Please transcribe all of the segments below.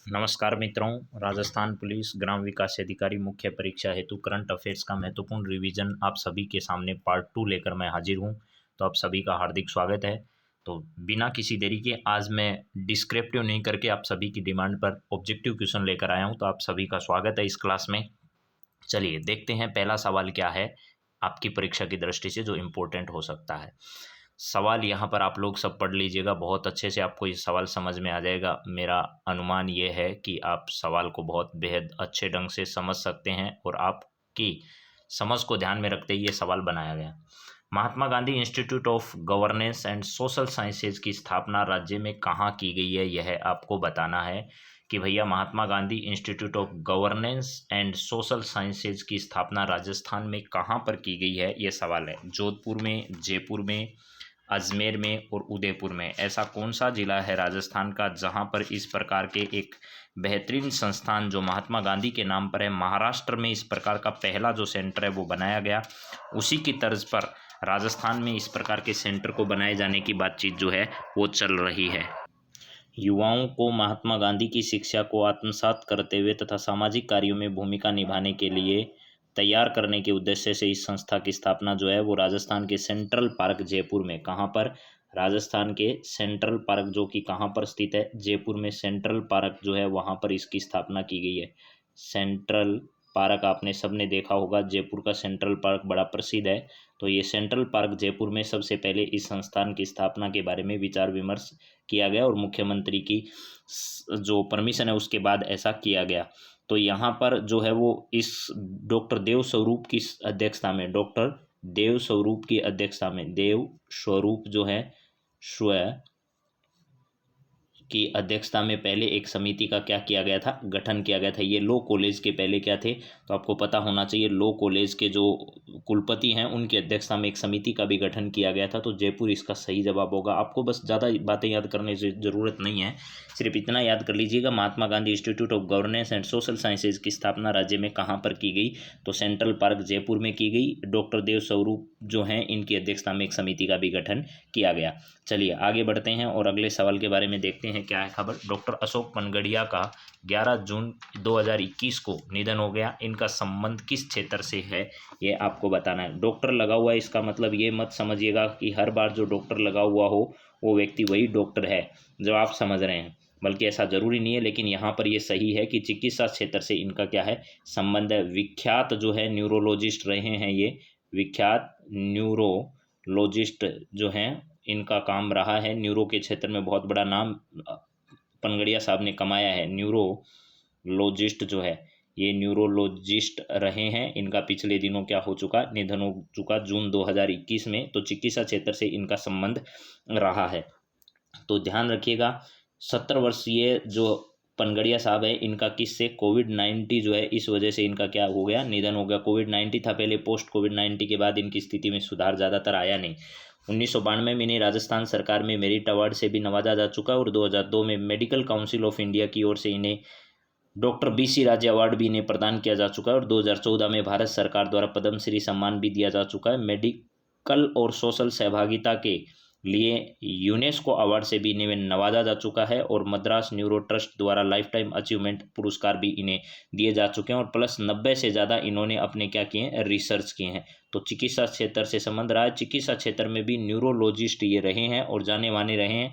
नमस्कार मित्रों। राजस्थान पुलिस ग्राम विकास अधिकारी मुख्य परीक्षा हेतु करंट अफेयर्स का महत्वपूर्ण रिवीजन आप सभी के सामने पार्ट 2 लेकर मैं हाजिर हूं। तो आप सभी का हार्दिक स्वागत है। तो बिना किसी देरी के आज मैं डिस्क्रिप्टिव नहीं करके आप सभी की डिमांड पर ऑब्जेक्टिव क्वेश्चन लेकर आया हूं। तो आप सभी का स्वागत है इस क्लास में। चलिए देखते हैं पहला सवाल क्या है आपकी परीक्षा की दृष्टि से जो इम्पोर्टेंट हो सकता है। सवाल यहाँ पर आप लोग सब पढ़ लीजिएगा, बहुत अच्छे से आपको ये सवाल समझ में आ जाएगा। मेरा अनुमान ये है कि आप सवाल को बहुत बेहद अच्छे ढंग से समझ सकते हैं और आपकी समझ को ध्यान में रखते ही ये सवाल बनाया गया। Mahatma Gandhi institute of governance and social sciences की स्थापना राज्य में कहाँ की गई है, यह आपको बताना है कि भैया Mahatma Gandhi institute of governance and social sciences की स्थापना राजस्थान में कहाँ पर की गई है, ये सवाल है। जोधपुर में, जयपुर में, अजमेर में और उदयपुर में। ऐसा कौन सा जिला है राजस्थान का जहां पर इस प्रकार के एक बेहतरीन संस्थान जो महात्मा गांधी के नाम पर है, महाराष्ट्र में इस प्रकार का पहला जो सेंटर है वो बनाया गया। उसी की तर्ज पर राजस्थान में इस प्रकार के सेंटर को बनाए जाने की बातचीत जो है वो चल रही है। युवाओं को महात्मा गांधी की शिक्षा को आत्मसात करते हुए तथा सामाजिक कार्यों में भूमिका निभाने के लिए तैयार करने के उद्देश्य से इस संस्था की स्थापना जो है वो राजस्थान के सेंट्रल पार्क जयपुर में, कहाँ पर, राजस्थान के सेंट्रल पार्क जो कि कहाँ पर स्थित है, जयपुर में सेंट्रल पार्क जो है वहाँ पर इसकी स्थापना की गई है। सेंट्रल पार्क आपने सबने देखा होगा, जयपुर का सेंट्रल पार्क बड़ा प्रसिद्ध है। तो ये सेंट्रल पार्क जयपुर में सबसे पहले इस संस्थान की स्थापना के बारे में विचार विमर्श किया गया और मुख्यमंत्री की जो परमिशन है उसके बाद ऐसा किया गया। तो यहाँ पर जो है वो इस डॉक्टर देव स्वरूप की अध्यक्षता में, डॉक्टर देव स्वरूप की अध्यक्षता में, देव स्वरूप जो है स्व की अध्यक्षता में पहले एक समिति का क्या किया गया था, गठन किया गया था। ये लॉ कॉलेज के पहले क्या थे, तो आपको पता होना चाहिए, लॉ कॉलेज के जो कुलपति हैं उनकी अध्यक्षता में एक समिति का भी गठन किया गया था। तो जयपुर इसका सही जवाब होगा। आपको बस ज़्यादा बातें याद करने की ज़रूरत नहीं है, सिर्फ इतना याद कर लीजिएगा, Mahatma Gandhi institute of governance and social sciences की स्थापना राज्य में कहाँ पर की गई, तो सेंट्रल पार्क जयपुर में की गई। डॉक्टर देव स्वरूप जो हैं इनकी अध्यक्षता में एक समिति का भी गठन किया गया। चलिए आगे बढ़ते हैं और अगले सवाल के बारे में देखते हैं क्या है खबर। डॉक्टर अशोक पनगड़िया का 11 जून 2021 को निधन हो गया। इनका संबंध किस क्षेत्र से है ये आपको बताना है। डॉक्टर लगा हुआ है, इसका मतलब ये मत समझिएगा कि हर बार जो डॉक्टर लगा हुआ हो वो व्यक्ति वही डॉक्टर है जो आप समझ रहे हैं, बल्कि ऐसा जरूरी नहीं है। लेकिन यहाँ पर ये सही है कि चिकित्सा क्षेत्र से इनका क्या है, संबंध है। विख्यात जो है न्यूरोलॉजिस्ट रहे हैं, ये विख्यात न्यूरोलॉजिस्ट जो हैं इनका काम रहा है। न्यूरो के क्षेत्र में बहुत बड़ा नाम पनगड़िया साहब ने कमाया है। न्यूरोलॉजिस्ट जो है ये न्यूरोलॉजिस्ट रहे हैं। इनका पिछले दिनों क्या हो चुका, निधन हो चुका जून 2021 में। तो चिकित्सा क्षेत्र से इनका संबंध रहा है। तो ध्यान रखिएगा, 70 वर्षीय जो पनगड़िया साहब है इनका किससे, कोविड-19 जो है इस वजह से इनका क्या हो गया, निधन हो गया। कोविड-19 था पहले, पोस्ट कोविड-19 के बाद इनकी स्थिति में सुधार ज़्यादातर आया नहीं। 1992 में इन्हें राजस्थान सरकार में मेरिट अवार्ड से भी नवाजा जा चुका है और 2002 में मेडिकल काउंसिल ऑफ इंडिया की ओर से इन्हें डॉक्टर BC राज्य अवार्ड भी इन्हें प्रदान किया जा चुका है और 2014 में भारत सरकार द्वारा पद्मश्री सम्मान भी दिया जा चुका है। मेडिकल और सोशल सहभागिता के लिए यूनेस्को अवार्ड से भी इन्हें नवाजा जा चुका है और मद्रास न्यूरो ट्रस्ट द्वारा लाइफ टाइम अचीवमेंट पुरस्कार भी इन्हें दिए जा चुके हैं और प्लस 90 से ज़्यादा इन्होंने अपने क्या किए हैं, रिसर्च किए हैं। तो चिकित्सा क्षेत्र से संबंध रहा है। चिकित्सा क्षेत्र में भी न्यूरोलॉजिस्ट ये रहे हैं और जाने माने रहे हैं।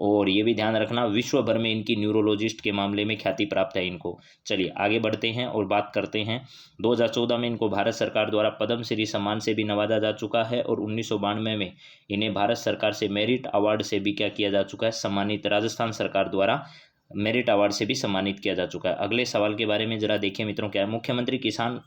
और ये भी ध्यान रखना, विश्व भर में इनकी न्यूरोलॉजिस्ट के मामले में ख्याति प्राप्त है इनको। चलिए आगे बढ़ते हैं और बात करते हैं। 2014 में इनको भारत सरकार द्वारा पद्मश्री सम्मान से भी नवाजा जा चुका है और 1992 में इन्हें भारत सरकार से मेरिट अवार्ड से भी क्या किया जा चुका है, सम्मानित। राजस्थान सरकार द्वारा मेरिट अवार्ड से भी सम्मानित किया जा चुका है। अगले सवाल के बारे में जरा देखिए मित्रों, क्या है। मुख्यमंत्री किसान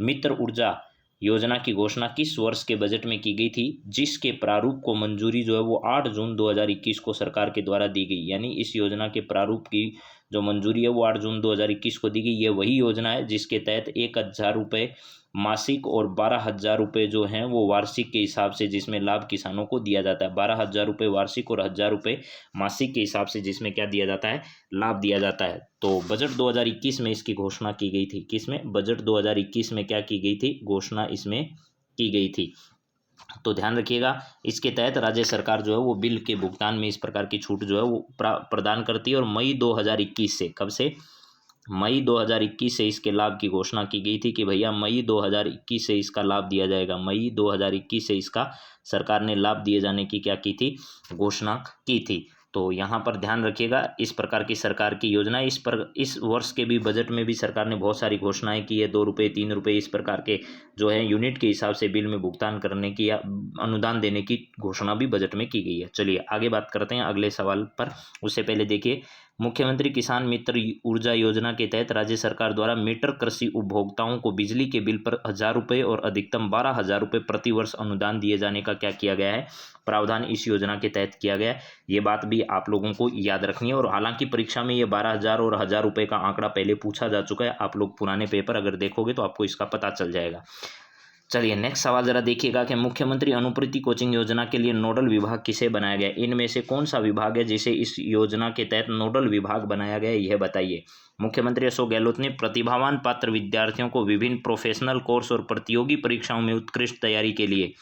मित्र ऊर्जा योजना की घोषणा किस वर्ष के बजट में की गई थी, जिसके प्रारूप को मंजूरी जो है वो 8 जून 2021 को सरकार के द्वारा दी गई। यानी इस योजना के प्रारूप की जो मंजूरी है वो 8 जून 2021 को दी गई। ये वही योजना है जिसके तहत 1,000 रुपये मासिक और 12,000 रुपये जो हैं वो वार्षिक के हिसाब से, जिसमें लाभ किसानों को दिया जाता है। 12,000 रुपये वार्षिक और 1,000 रुपये मासिक के हिसाब से, जिसमें क्या दिया जाता है, लाभ दिया जाता है। तो बजट 2021 में इसकी घोषणा की गई थी। किसमें, बजट 2021 में क्या की गई थी, घोषणा इसमें की गई थी। तो ध्यान रखिएगा, इसके तहत राज्य सरकार जो है वो बिल के भुगतान में इस प्रकार की छूट जो है वो प्रदान करती है। और मई 2021 से, कब से, मई 2021 से इसके लाभ की घोषणा की गई थी कि भैया मई 2021 से इसका लाभ दिया जाएगा। मई 2021 से इसका सरकार ने लाभ दिए जाने की क्या की थी, घोषणा की थी। तो यहाँ पर ध्यान रखिएगा, इस प्रकार की सरकार की योजना, इस वर्ष के भी बजट में भी सरकार ने बहुत सारी घोषणाएं की है। 2 रुपये 3 रुपये इस प्रकार के जो है यूनिट के हिसाब से बिल में भुगतान करने की या अनुदान देने की घोषणा भी बजट में की गई है। चलिए आगे बात करते हैं अगले सवाल पर। उससे पहले देखिए, मुख्यमंत्री किसान मित्र ऊर्जा योजना के तहत राज्य सरकार द्वारा मीटर कृषि उपभोक्ताओं को बिजली के बिल पर 1,000 रुपये और अधिकतम 12,000 रुपये प्रति वर्ष अनुदान दिए जाने का क्या किया गया है, प्रावधान इस योजना के तहत किया गया है। ये बात भी आप लोगों को याद रखनी है। और हालांकि परीक्षा में ये 12,000 और 1,000 रुपये का आंकड़ा पहले पूछा जा चुका है। आप लोग पुराने पेपर अगर देखोगे तो आपको इसका पता चल जाएगा। चलिए नेक्स्ट सवाल जरा देखिएगा कि मुख्यमंत्री अनुपूरति कोचिंग योजना के लिए नोडल विभाग किसे बनाया गया, इनमें से कौन सा विभाग है जिसे इस योजना के तहत नोडल विभाग बनाया गया है, यह बताइए। मुख्यमंत्री अशोक गहलोत ने प्रतिभावान पात्र विद्यार्थियों को विभिन्न प्रोफेशनल कोर्स और प्रतियोगी परीक्षाओं में उत्कृष्ट तैयारी के लिए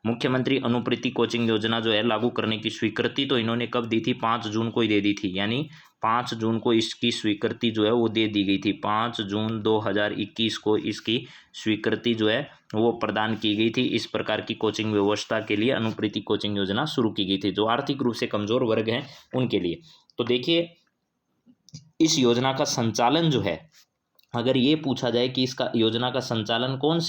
मुख्यमंत्री अनुपूरति कोचिंग योजना जो है लागू करने की स्वीकृति तो इन्होंने कब दी थी, 5 जून को ही दे दी थी। यानी 5 जून को इसकी स्वीकृति जो है वो दे दी गई थी। 5 जून 2021 को इसकी स्वीकृति जो है वो प्रदान की गई थी। इस प्रकार की कोचिंग व्यवस्था के लिए अनुपूरति कोचिंग योजना शुरू की गई थी, जो आर्थिक रूप से कमजोर वर्ग हैं उनके लिए। तो देखिए, इस योजना का संचालन जो है, अगर ये पूछा जाए कि इसका योजना का संचालन कौन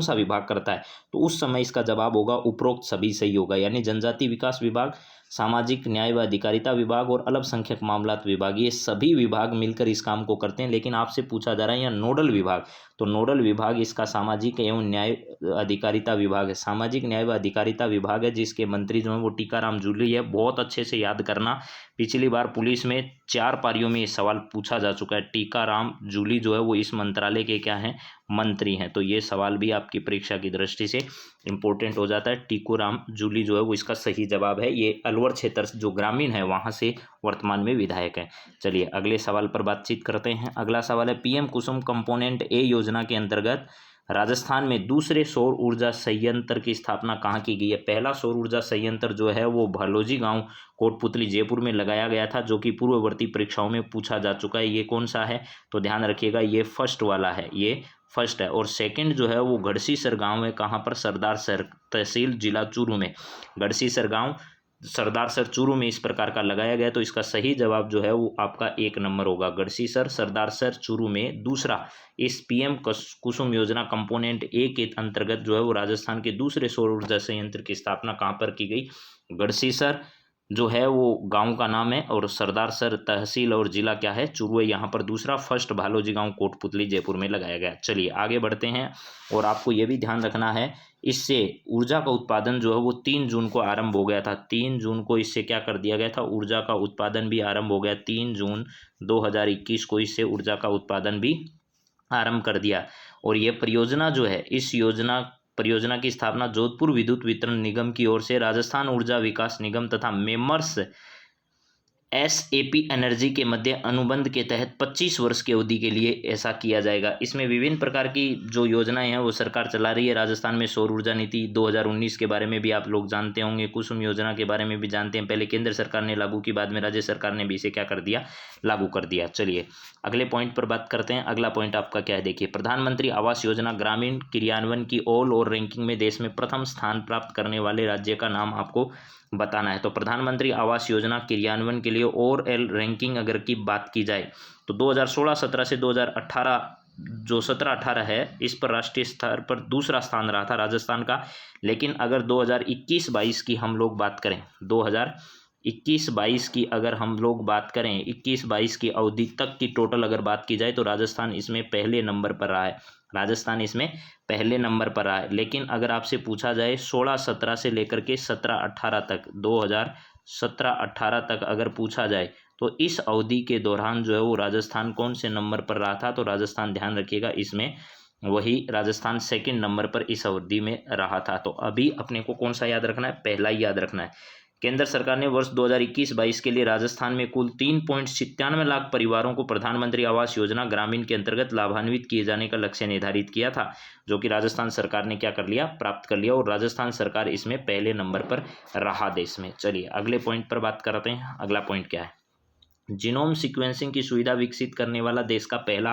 सा विभाग करता है, तो उस समय इसका जवाब होगा उपरोक्त सभी सही होगा। यानी जनजाति विकास विभाग, सामाजिक न्याय व अधिकारिता विभाग और अल्पसंख्यक मामलात विभाग, ये सभी विभाग मिलकर इस काम को करते हैं। लेकिन आपसे पूछा जा रहा है यहाँ नोडल विभाग, तो नोडल विभाग इसका सामाजिक एवं न्याय अधिकारिता विभाग है। सामाजिक न्याय व अधिकारिता विभाग है, जिसके मंत्री जो है वो टीकाराम जूली है। बहुत अच्छे से याद करना, पिछली बार पुलिस में 4 पारियों में ये सवाल पूछा जा चुका है। टीकाराम जूली जो है वो इस मंत्रालय के क्या हैं, मंत्री हैं। तो ये सवाल भी आपकी परीक्षा की दृष्टि से इंपॉर्टेंट हो जाता है। टीकूराम जूली जो है वो इसका सही जवाब है। ये अलवर क्षेत्र जो ग्रामीण है वहाँ से वर्तमान में विधायक है। चलिए अगले सवाल पर बातचीत करते हैं। अगला सवाल है, पीएम कुसुम कंपोनेंट ए योजना के अंतर्गत राजस्थान में दूसरे सौर ऊर्जा संयंत्र की स्थापना कहाँ की गई है। पहला सौर ऊर्जा संयंत्र जो है वो भलोजी गांव कोटपुतली जयपुर में लगाया गया था, जो कि पूर्ववर्ती परीक्षाओं में पूछा जा चुका है। ये कौन सा है, तो ध्यान रखिएगा ये फर्स्ट वाला है, ये फर्स्ट है। और सेकंड जो है वो गढ़सीसर गांव है, कहाँ पर, सरदारसर तहसील जिला चूरू में। गढ़सीसर गांव सरदारसर चूरू में इस प्रकार का लगाया गया। तो इसका सही जवाब जो है वो आपका 1 नंबर होगा, गढ़सीसर सरदारसर चूरू में। दूसरा, इस पीएम कुसुम योजना कंपोनेंट ए के अंतर्गत जो है वो राजस्थान के दूसरे सौर ऊर्जा संयंत्र की स्थापना कहाँ पर की गई, गढ़सीसर जो है वो गांव का नाम है, और सरदारसर तहसील और जिला क्या है, चूरू है। यहाँ पर दूसरा, फर्स्ट भालोजी गांव कोटपुतली जयपुर में लगाया गया। चलिए आगे बढ़ते हैं। और आपको ये भी ध्यान रखना है, इससे ऊर्जा का उत्पादन जो है वो 3 जून को आरंभ हो गया था। 3 जून को इससे क्या कर दिया गया था, ऊर्जा का उत्पादन भी आरंभ हो गया। 3 जून 2021 को इससे ऊर्जा का उत्पादन भी आरंभ कर दिया। और ये परियोजना जो है, इस परियोजना की स्थापना जोधपुर विद्युत वितरण निगम की ओर से राजस्थान ऊर्जा विकास निगम तथा मेमर्स एसएपी एनर्जी के मध्य अनुबंध के तहत 25 वर्ष की अवधि के लिए ऐसा किया जाएगा। इसमें विभिन्न प्रकार की जो योजनाएं हैं वो सरकार चला रही है। राजस्थान में सौर ऊर्जा नीति 2019 के बारे में भी आप लोग जानते होंगे, कुसुम योजना के बारे में भी जानते हैं। पहले केंद्र सरकार ने लागू की, बाद में राज्य सरकार ने भी इसे क्या कर दिया, लागू कर दिया। चलिए अगले पॉइंट पर बात करते हैं। अगला पॉइंट आपका क्या है, देखिए, प्रधानमंत्री आवास योजना ग्रामीण क्रियान्वयन की ऑल ओवर रैंकिंग में देश में प्रथम स्थान प्राप्त करने वाले राज्य का नाम आपको बताना है। तो प्रधानमंत्री आवास योजना क्रियान्वयन के लिए ओवरऑल रैंकिंग अगर की बात की जाए तो 2016-17 से 2018 जो 17-18 है, इस पर राष्ट्रीय स्तर पर दूसरा स्थान रहा था राजस्थान का। लेकिन अगर 2021-22 की हम लोग बात करें, 2021-22 की अगर हम लोग बात करें, 21-22 की अवधि तक की टोटल अगर बात की जाए तो राजस्थान इसमें पहले नंबर पर रहा है। राजस्थान इसमें पहले नंबर पर रहा है। लेकिन अगर आपसे पूछा जाए 16-17 से लेकर के 17-18 तक, 2017-18 तक अगर पूछा जाए तो इस अवधि के दौरान जो है वो राजस्थान कौन से नंबर पर रहा था, तो राजस्थान, ध्यान रखिएगा, इसमें वही राजस्थान 2nd नंबर पर इस अवधि में रहा था। तो अभी अपने को कौन सा याद रखना है, पहला ही याद रखना है। केंद्र सरकार ने वर्ष 2021-22 के लिए राजस्थान में कुल 3.97 लाख परिवारों को प्रधानमंत्री आवास योजना ग्रामीण के अंतर्गत लाभान्वित किए जाने का लक्ष्य निर्धारित किया था, जो कि राजस्थान सरकार ने क्या कर लिया, प्राप्त कर लिया, और राजस्थान सरकार इसमें पहले नंबर पर रहा देश में। चलिए अगले पॉइंट पर बात करते हैं। अगला पॉइंट क्या है, जीनोम सीक्वेंसिंग की सुविधा विकसित करने वाला देश का पहला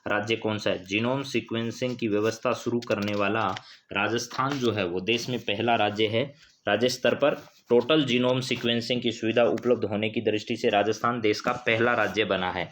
राज्य कौन सा है। जीनोम सीक्वेंसिंग की व्यवस्था शुरू करने वाला राजस्थान जो है वो देश में पहला राज्य है। राज्य स्तर पर टोटल जीनोम सीक्वेंसिंग की सुविधा उपलब्ध होने की दृष्टि से राजस्थान देश का पहला राज्य बना है।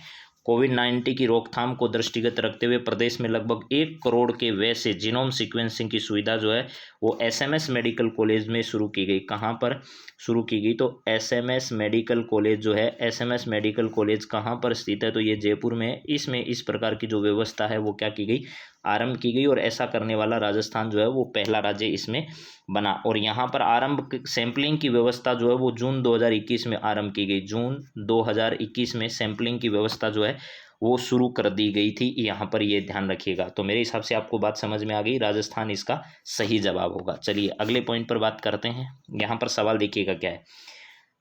कोविड-19 की रोकथाम को दृष्टिगत रखते हुए प्रदेश में लगभग 1 करोड़ के व्यय से जीनोम सीक्वेंसिंग की सुविधा जो है वो एसएमएस मेडिकल कॉलेज में शुरू की गई। कहाँ पर शुरू की गई, तो एसएमएस मेडिकल कॉलेज जो है, एसएमएस मेडिकल कॉलेज कहाँ पर स्थित है, तो ये जयपुर में है। इसमें इस प्रकार की जो व्यवस्था है वो क्या की गई, आरंभ की गई, और ऐसा करने वाला राजस्थान जो है वो पहला राज्य इसमें बना। और यहाँ पर आरंभ सैंपलिंग की व्यवस्था जो है वो जून 2021 में आरंभ की गई। जून 2021 में सैंपलिंग की व्यवस्था जो है वो शुरू कर दी गई थी। यहाँ पर ये ध्यान रखिएगा। तो मेरे हिसाब से आपको बात समझ में आ गई, राजस्थान इसका सही जवाब होगा। चलिए अगले पॉइंट पर बात करते हैं। यहाँ पर सवाल देखिएगा क्या है,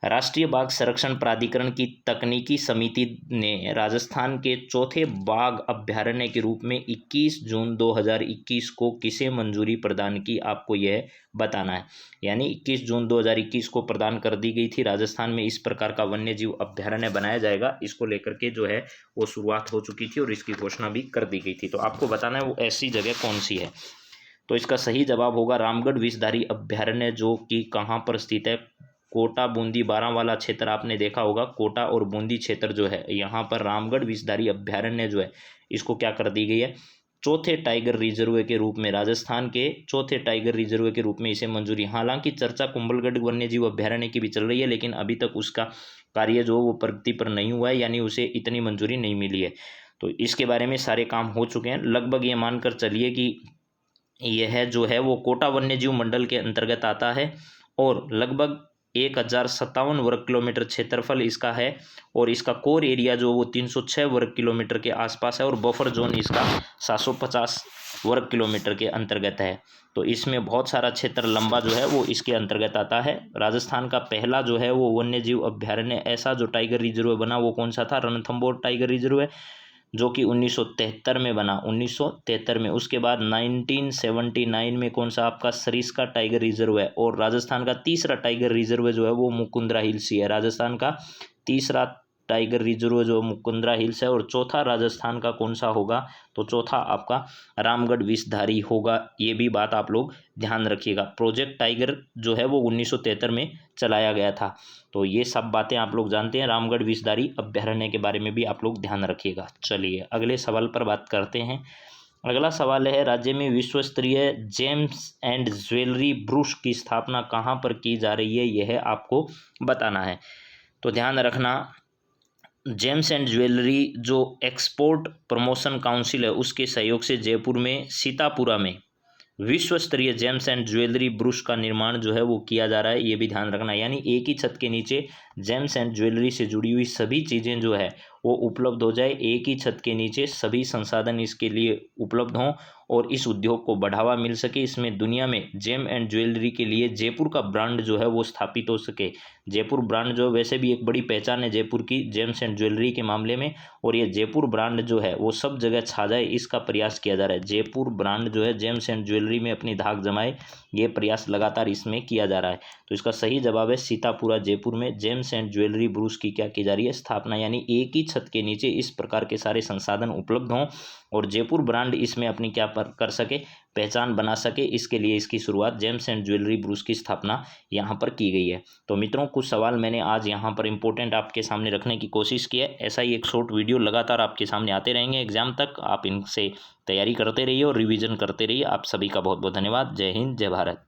राष्ट्रीय बाघ संरक्षण प्राधिकरण की तकनीकी समिति ने राजस्थान के चौथे बाघ अभ्यारण्य के रूप में 21 जून 2021 को किसे मंजूरी प्रदान की, आपको यह बताना है। यानी 21 जून 2021 को प्रदान कर दी गई थी। राजस्थान में इस प्रकार का वन्य जीव अभ्यारण्य बनाया जाएगा, इसको लेकर के जो है वो शुरुआत हो चुकी थी और इसकी घोषणा भी कर दी गई थी। तो आपको बताना है वो ऐसी जगह कौन सी है। तो इसका सही जवाब होगा रामगढ़ विषधारी अभ्यारण्य, जो कि कहाँ पर स्थित है, कोटा बूंदी बारां वाला क्षेत्र आपने देखा होगा। कोटा और बूंदी क्षेत्र जो है, यहाँ पर रामगढ़ विषधारी अभ्यारण्य जो है इसको क्या कर दी गई है, चौथे टाइगर रिजर्व के रूप में, राजस्थान के चौथे टाइगर रिजर्व के रूप में इसे मंजूरी। हालांकि चर्चा कुंभलगढ़ वन्य जीव अभ्यारण्य की भी चल रही है, लेकिन अभी तक उसका कार्य जो वो प्रगति पर नहीं हुआ है, यानी उसे इतनी मंजूरी नहीं मिली है। तो इसके बारे में सारे काम हो चुके हैं। लगभग ये मानकर चलिए कि यह जो है वो कोटा वन्य जीव मंडल के अंतर्गत आता है और लगभग 1057 वर्ग किलोमीटर क्षेत्रफल इसका है, और इसका कोर एरिया जो वो 306 वर्ग किलोमीटर के आसपास है, और बफर जोन इसका 750 वर्ग किलोमीटर के अंतर्गत है। तो इसमें बहुत सारा क्षेत्र लंबा जो है वो इसके अंतर्गत आता है। राजस्थान का पहला जो है वो वन्य जीव अभ्यारण्य ऐसा जो टाइगर रिजर्व बना वो कौन सा था, रणथंभौर टाइगर रिजर्व है, जो कि 1973 में बना, 1973 में। उसके बाद 1979 में कौन सा आपका सरिस्का टाइगर रिजर्व है, और राजस्थान का तीसरा टाइगर रिजर्व जो है वो मुकुंदरा हिल्स ही है। राजस्थान का तीसरा टाइगर रिजर्व जो मुकुंदरा हिल्स है, और चौथा राजस्थान का कौन सा होगा, तो चौथा आपका रामगढ़ विषधारी होगा। ये भी बात आप लोग ध्यान रखिएगा। प्रोजेक्ट टाइगर जो है वो 1973 में चलाया गया था। तो ये सब बातें आप लोग जानते हैं। रामगढ़ विषधारी अभ्यारण्य के बारे में भी आप लोग ध्यान रखिएगा। चलिए अगले सवाल पर बात करते हैं। अगला सवाल है, राज्य में विश्व स्तरीय जेम्स एंड ज्वेलरी ब्रूश की स्थापना कहाँ पर की जा रही है, यह आपको बताना है। तो ध्यान रखना, जेम्स एंड ज्वेलरी जो एक्सपोर्ट प्रमोशन काउंसिल है उसके सहयोग से जयपुर में सीतापुरा में विश्व स्तरीय जेम्स एंड ज्वेलरी ब्रूश का निर्माण जो है वो किया जा रहा है। ये भी ध्यान रखना, यानी एक ही छत के नीचे जेम्स एंड ज्वेलरी से जुड़ी हुई सभी चीज़ें जो है वो उपलब्ध हो जाए। एक ही छत के नीचे सभी संसाधन इसके लिए उपलब्ध हों और इस उद्योग को बढ़ावा मिल सके। इसमें दुनिया में जेम एंड ज्वेलरी के लिए जयपुर का ब्रांड जो है वो स्थापित हो सके। जयपुर ब्रांड जो वैसे भी एक बड़ी पहचान है जयपुर की जेम्स एंड ज्वेलरी के मामले में, और ये जयपुर ब्रांड जो है वो सब जगह छा जाए, इसका प्रयास किया जा रहा है। जयपुर ब्रांड जो है जेम्स एंड ज्वेलरी में अपनी धाक जमाए, ये प्रयास लगातार इसमें किया जा रहा है। तो इसका सही जवाब है सीतापुरा जयपुर में जेम्स एंड ज्वेलरी ब्रूश की क्या की जा रही है, स्थापना। यानी एक ही छत के नीचे इस प्रकार के सारे संसाधन उपलब्ध हों और जयपुर ब्रांड इसमें अपनी क्या कर सके, पहचान बना सके, इसके लिए इसकी शुरुआत जेम्स एंड ज्वेलरी ब्रूश की स्थापना यहाँ पर की गई है। तो मित्रों, कुछ सवाल मैंने आज यहाँ पर इंपॉर्टेंट आपके सामने रखने की कोशिश की है। ऐसा ही एक शॉर्ट वीडियो लगातार आपके सामने आते रहेंगे एग्जाम तक। आप इनसे तैयारी करते रहिए और रिवीजन करते रहिए। आप सभी का बहुत बहुत धन्यवाद। जय हिंद, जय भारत।